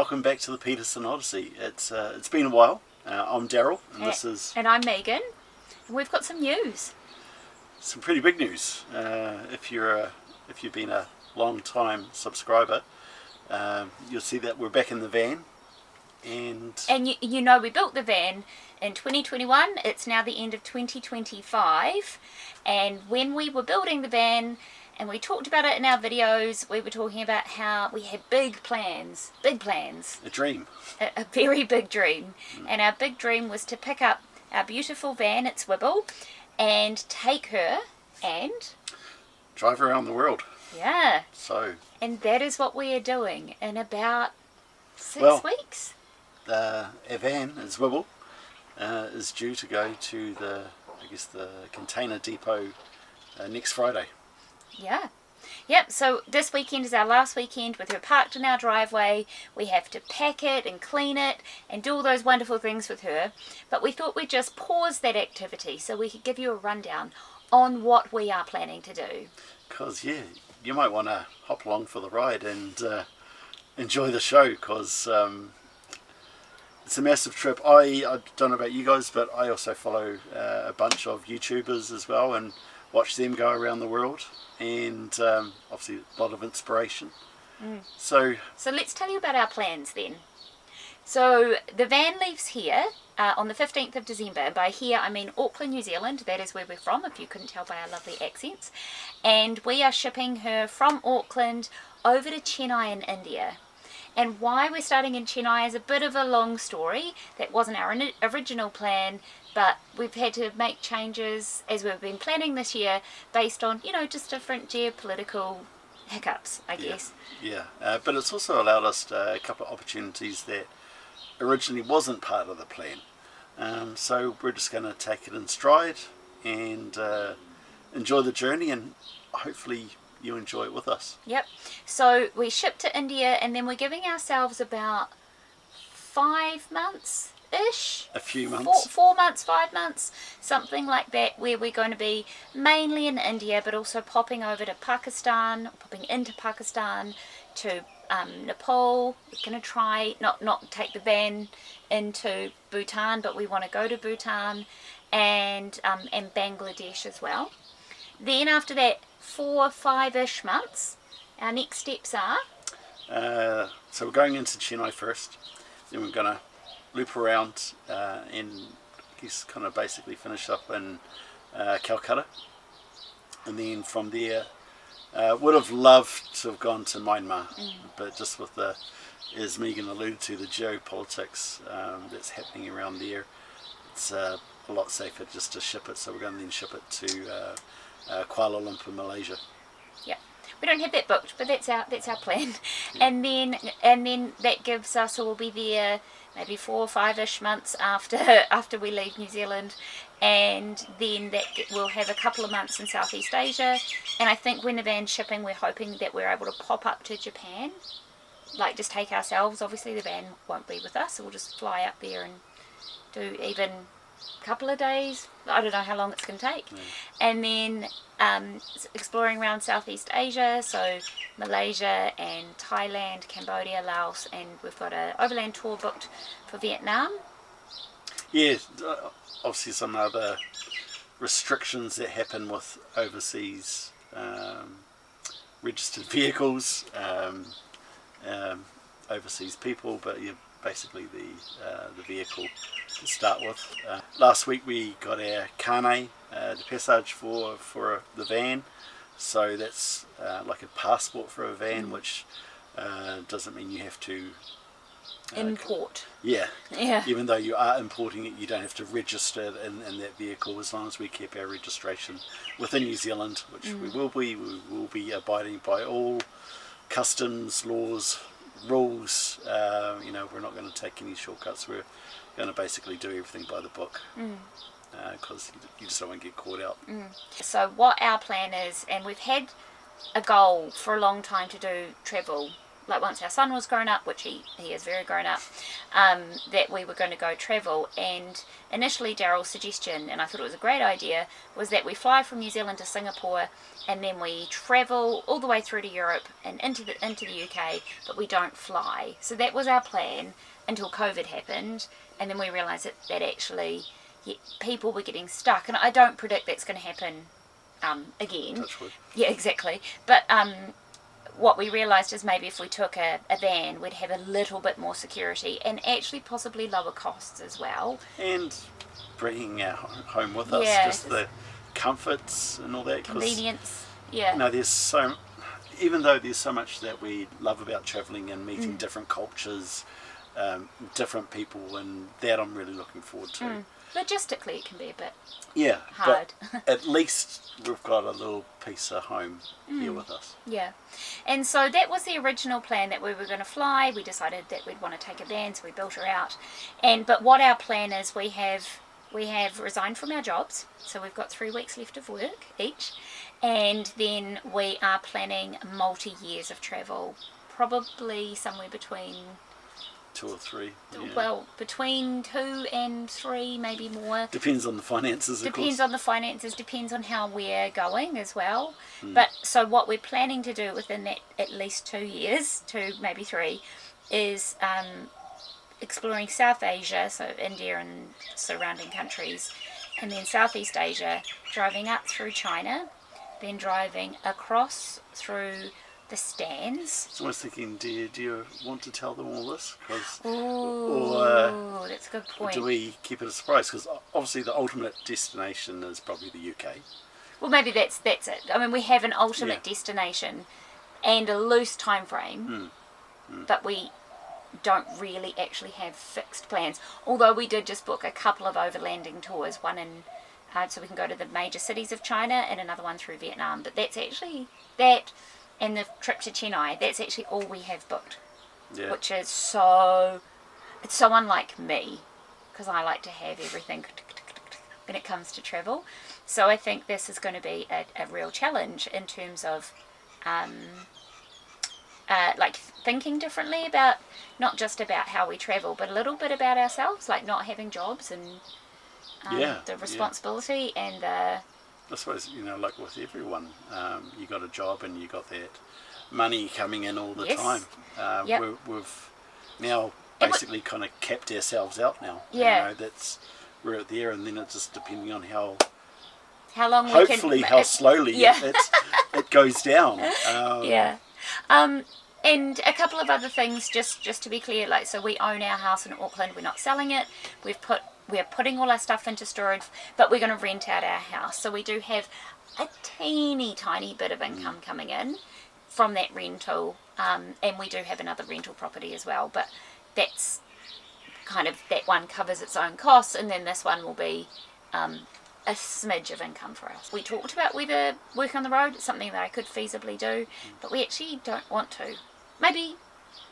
welcome back to the Peterson Odyssey. It's been a while. I'm Daryl, and this is... And I'm Megan, and we've got some news. Some pretty big news. If you've been a long time subscriber, you'll see that we're back in the van. And you know we built the van in 2021. It's now the end of 2025. And when we were building the van, and we talked about it in our videos, we were talking about how we had big plans. A dream. A very big dream. And our big dream was to pick up our beautiful van at Swibble and take her and... drive around the world. Yeah. So... And that is what we are doing in about 6 weeks. Our van at Swibble is due to go to the container depot next Friday. Yeah. Yep, so this weekend is our last weekend with her parked in our driveway. We have to pack it and clean it and do all those wonderful things with her. But we thought we'd just pause that activity so we could give you a rundown on what we are planning to do. Because, yeah, you might want to hop along for the ride and enjoy the show, because it's a massive trip. I don't know about you guys, but I also follow a bunch of YouTubers as well and watch them go around the world. And obviously a lot of inspiration. So let's tell you about our plans then. So the van leaves here on the 15th of December. And by here I mean Auckland, New Zealand. That is where we're from, if you couldn't tell by our lovely accents. And we are shipping her from Auckland over to Chennai in India. And why we're starting in Chennai is a bit of a long story. That wasn't our original plan, but we've had to make changes as we've been planning this year based on, just different geopolitical hiccups, I guess. Yeah, but it's also allowed us a couple of opportunities that originally wasn't part of the plan. So we're just going to take it in stride and enjoy the journey, and hopefully you enjoy it with us. Yep. So we ship to India, and then we're giving ourselves about 5 months-ish. A few months. 4 months, 5 months, something like that, where we're going to be mainly in India, but also popping into Pakistan, to Nepal. We're going to try not take the van into Bhutan, but we want to go to Bhutan and Bangladesh as well. Then after that, 4 or 5-ish months, our next steps are... so we're going into Chennai first, then we're going to loop around and I guess kind of basically finish up in Calcutta, and then from there would have loved to have gone to Myanmar, but just with as Megan alluded to, the geopolitics that's happening around there, it's a lot safer just to ship it. So we're going to then ship it to Kuala Lumpur, Malaysia. Yeah, we don't have that booked, but that's our plan. Yeah. And then that gives us, so we'll be there maybe 4 or 5-ish months after we leave New Zealand, and then we'll have a couple of months in Southeast Asia. And I think when the van's shipping, we're hoping that we're able to pop up to Japan, like just take ourselves. Obviously the van won't be with us, so we'll just fly up there and do even couple of days. I don't know how long it's going to take. And then exploring around Southeast Asia, so Malaysia and Thailand, Cambodia, Laos, and we've got an overland tour booked for Vietnam. Yeah, obviously some other restrictions that happen with overseas registered vehicles, overseas people, but basically the vehicle to start with. Last week we got our Carnet de Passage for the van, so that's like a passport for a van, which doesn't mean you have to import. Yeah. Even though you are importing it, you don't have to register it in that vehicle, as long as we keep our registration within New Zealand, which we will be. We will be abiding by all customs laws, rules. We're not going to take any shortcuts. We're going to basically do everything by the book, because you just don't want to get caught out. So what our plan is, and we've had a goal for a long time to do travel like once our son was grown up, which he is very grown up, that we were going to go travel. And initially Daryl's suggestion, and I thought it was a great idea, was that we fly from New Zealand to Singapore and then we travel all the way through to Europe and into the UK, but we don't fly. So that was our plan until COVID happened, and then we realised that actually people were getting stuck, and I don't predict that's going to happen again. Touch wood. Yeah, exactly. But what we realised is maybe if we took a van, we'd have a little bit more security and actually possibly lower costs as well. And bringing our home with us, Yeah. just the comforts and all that. Convenience. Yeah. There's even though there's so much that we love about travelling and meeting different cultures, different people, and that I'm really looking forward to. Logistically, it can be a bit hard. hard. But at least we've got a little piece of home here with us. Yeah. And so that was the original plan, that we were going to fly. We decided that we'd want to take a van, so we built her out. But what our plan is, we have resigned from our jobs, so we've got 3 weeks left of work each, and then we are planning multi-years of travel, probably somewhere between 2 or 3. Yeah. Well, between 2 and 3, maybe more. Depends on the finances, of Depends course. on the finances, depends on how we're going as well. But so what we're planning to do within that at least 2 years, 2 maybe 3, is exploring South Asia, so India and surrounding countries, and then Southeast Asia, driving up through China, then driving across through the stands. So I was thinking, do you want to tell them all this? Ooh, that's a good point. Do we keep it a surprise? Because obviously the ultimate destination is probably the UK. Well, maybe that's it. I mean, we have an ultimate destination and a loose time frame, but we don't really actually have fixed plans. Although we did just book a couple of overlanding tours, one in so we can go to the major cities of China, and another one through Vietnam. But that's actually that. And the trip to Chennai, that's actually all we have booked. Yeah. Which is so unlike me, because I like to have everything when it comes to travel. So I think this is going to be a real challenge in terms of like thinking differently about, not just about how we travel, but a little bit about ourselves, like not having jobs and the responsibility and the... I suppose, like with everyone, you got a job and you got that money coming in all the time. We've now basically kind of capped ourselves out now. Yeah. We're at there, and then it's just depending on how long hopefully we can... how slowly it goes down. And a couple of other things, just to be clear, like, so we own our house in Auckland, we're not selling it, we're putting all our stuff into storage, but we're going to rent out our house. So we do have a teeny tiny bit of income coming in from that rental, and we do have another rental property as well, but that's kind of, that one covers its own costs, and then this one will be a smidge of income for us. We talked about whether work on the road is something that I could feasibly do, but we actually don't want to. Maybe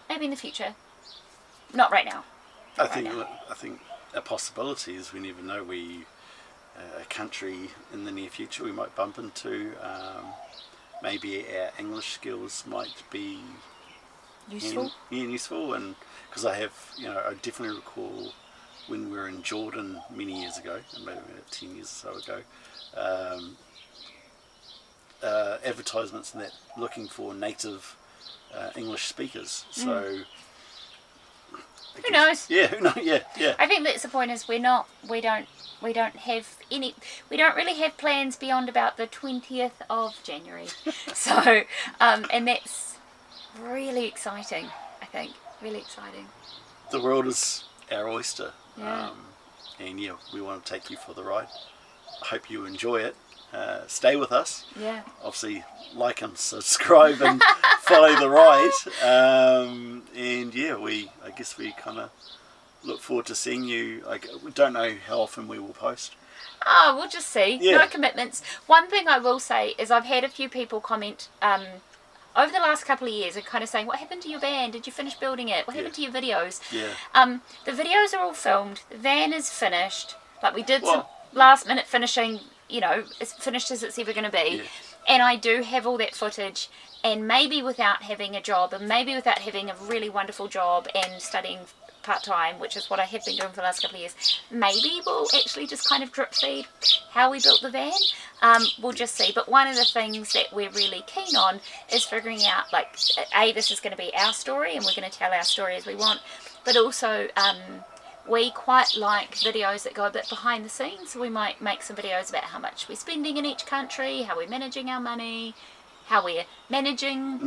in the future. Not right now. I think a possibility is, we never know. A country in the near future we might bump into. Maybe our English skills might be useful. Useful, and because I definitely recall when we were in Jordan many years ago, maybe about 10 years or so ago, advertisements and that looking for native English speakers. So who knows? Yeah, who knows? Yeah. I think that's the point. Is we don't really have plans beyond about the 20th of January. So and that's really exciting. I think really exciting. The world is our oyster. Yeah. And we want to take you for the ride. I hope you enjoy it. Stay with us. Yeah. Obviously, like and subscribe and follow the ride. I guess we kind of look forward to seeing you. We don't know how often we will post. We'll just see. Yeah. No commitments. One thing I will say is I've had a few people comment over the last couple of years and kind of saying, what happened to your van? Did you finish building it? What happened to your videos? Yeah. The videos are all filmed. The van is finished. Like, we did some last minute finishing, as finished as it's ever going to be. Yeah. And I do have all that footage. and maybe without having a job, and maybe without having a really wonderful job and studying part-time, which is what I have been doing for the last couple of years, maybe we'll actually just kind of drip feed how we built the van. We'll just see. But one of the things that we're really keen on is figuring out, like, this is going to be our story and we're going to tell our story as we want, but also we quite like videos that go a bit behind the scenes. So we might make some videos about how much we're spending in each country, how we're managing our money, how we're managing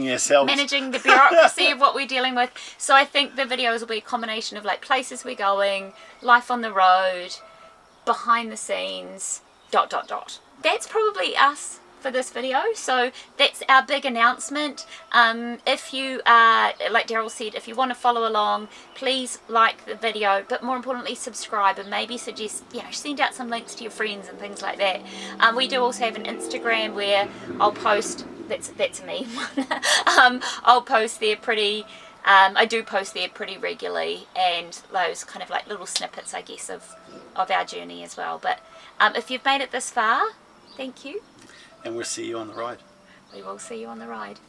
ourselves, managing the bureaucracy of what we're dealing with. So I think the videos will be a combination of like places we're going, life on the road, behind the scenes, ... That's probably us for this video. So that's our big announcement. If you like Daryl said, if you want to follow along, please like the video, but more importantly subscribe, and maybe suggest, send out some links to your friends and things like that. We do also have an Instagram where I'll post, that's me. I'll post there pretty I do post there pretty regularly, and those kind of like little snippets, I guess, of our journey as well. But if you've made it this far, thank you. And we'll see you on the ride. We will see you on the ride.